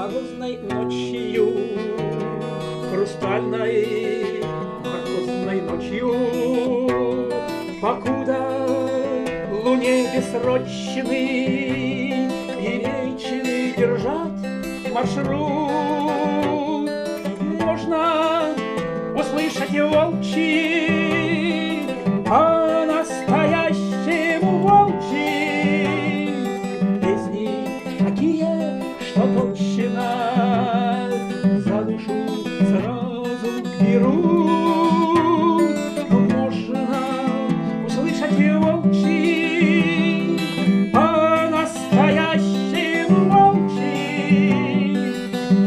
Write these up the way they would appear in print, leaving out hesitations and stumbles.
морозной ночью, хрустальной морозной ночью, покуда луне бессрочный и вечный держать маршрут, можно услышать волчий, по-настоящему волчий песни такие, что точно за душу сразу берут. Можно услышать волчий, по-настоящему волчий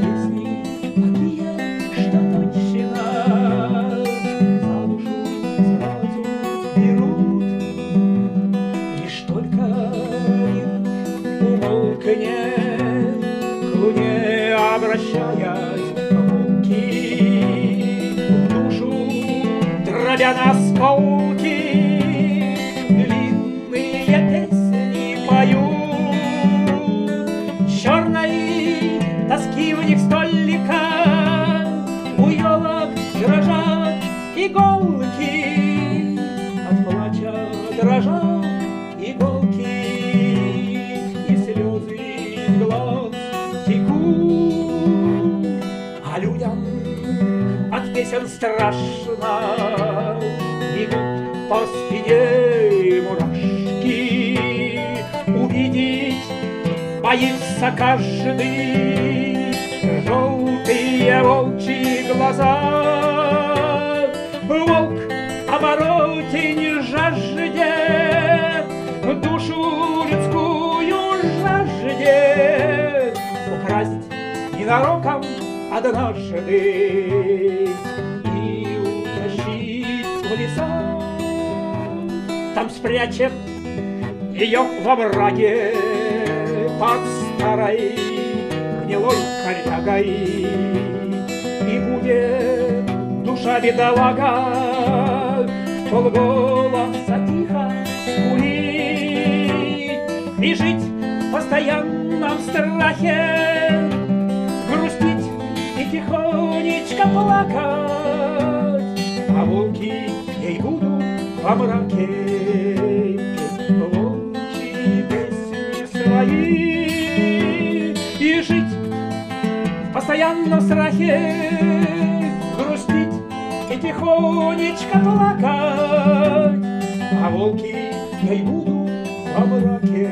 песни такие, что точно за душу сразу берут. Лишь только умолкнет к луне, обращаясь волки, душу дробя на осколки, длинные песни поют. Черной тоски в них столика, у елок дрожат иголки, от плача дрожат иголки, и слезы из глаз текут. А людям от песен страшно, бегут по спине мурашки. Увидеть боится каждый желтые волчьи глаза. Волк оборотень жаждет, душу людскую жаждет украсть ненароком однажды и утащить в леса. Там спрячет ее во враге под старой гнилой корягой, и будет душа бедолага вполголоса тихо скулить и жить в постоянном страхе, грустить и тихонечко плакать, а волки ей будут во мраке волчьи песни свои, и жить в постоянном страхе, грустить и тихонечко плакать, а волки ей будут во мраке